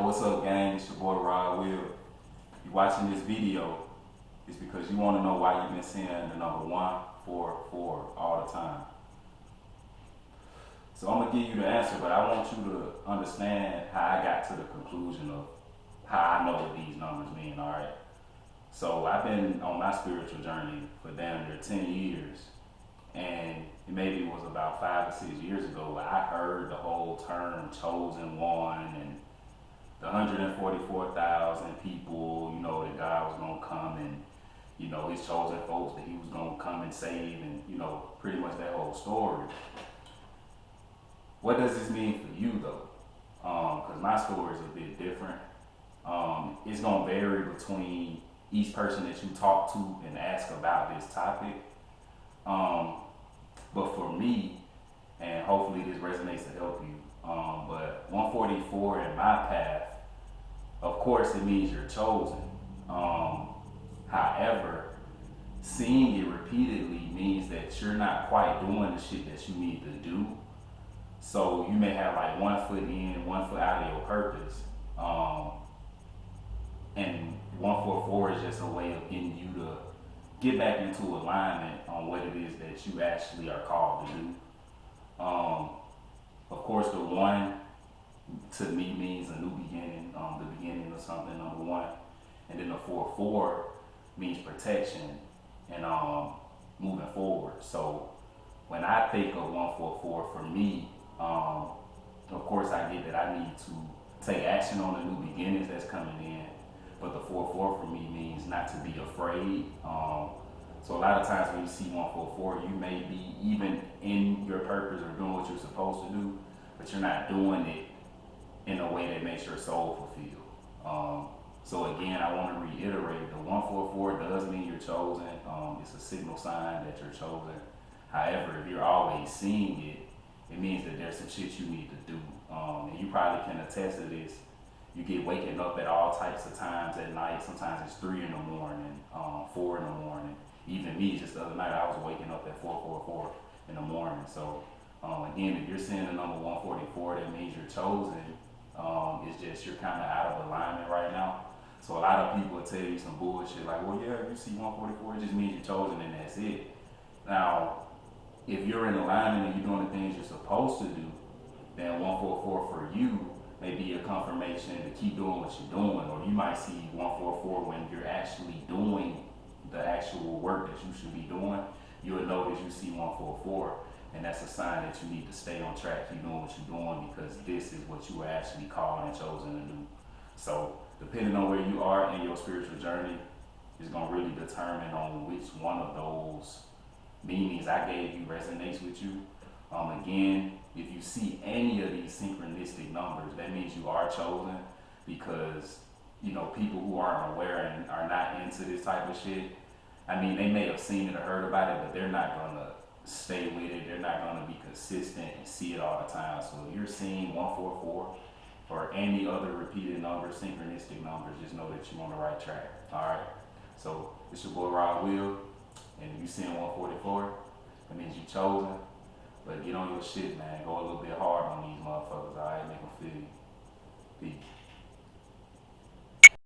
what's up, gang? It's your boy Rod Will. You watching this video, it's because you want to know why you've been seeing the number 144 all the time. So I'm gonna give you the answer, but I want you to understand how I got to the conclusion of how I know what these numbers mean. All right. So I've been on my spiritual journey for damn near 10 years, and maybe it was about 5 or 6 years ago I heard the whole term chosen one and the 144,000 people, that God was gonna come and, his chosen folks that he was gonna come and save, and, pretty much that whole story. What does this mean for you though? Because my story is a bit different. It's gonna vary between each person that you talk to and ask about this topic. But for me, and hopefully this resonates to help you, but 144 in my path, of course it means you're chosen. However, seeing it repeatedly means that you're not quite doing the shit that you need to do. So you may have like 1 foot in, 1 foot out of your purpose. And 144 is just a way of getting you to get back into alignment on what it is that you actually are called to do. Of course, the 1 to me means a new beginning, the beginning of something, number 1. And then the 44 means protection and moving forward. So when I think of 144 for me, of course I get that I need to take action on the new beginnings that's coming in. But the 44 for me means not to be afraid. So a lot of times when you see 144, you may be even in your purpose or doing what you're supposed to do, but you're not doing it in a way that makes your soul fulfilled. So again, I want to reiterate, the 144 does mean you're chosen. It's a signal sign that you're chosen. However, if you're always seeing it, it means that there's some shit you need to do. And you probably can attest to this. You get waking up at all types of times at night. Sometimes it's 3 in the morning, 4 in the morning. Even me, just the other night, I was waking up at 4:44 in the morning. So again, if you're seeing the number 144, that means you're chosen. It's just you're kind of out of alignment right now. So a lot of people will tell you some bullshit like, well, yeah, if you see 144, it just means you're chosen and that's it. Now, if you're in alignment and you're doing the things you're supposed to do, then 144 for you may be a confirmation to keep doing what you're doing. Or you might see 144 when you're actually doing the actual work that you should be doing. You'll notice you see 144, and that's a sign that you need to stay on track, keep doing what you're doing, because this is what you were actually called and chosen to do. So depending on where you are in your spiritual journey is going to really determine on which one of those meanings I gave you resonates with you. Again, if you see any of these synchronistic numbers, that means you are chosen, because people who aren't aware and are not into this type of shit, I mean, they may have seen it or heard about it, but they're not gonna stay with it. They're not gonna be consistent and see it all the time. So if you're seeing 144 or any other repeated numbers, synchronistic numbers, just know that you're on the right track. All right. So it's your boy Rod Will, and if you seeing 144, that means you chosen. But get on your shit, man. Go a little bit hard on these motherfuckers. All right, make them feel you.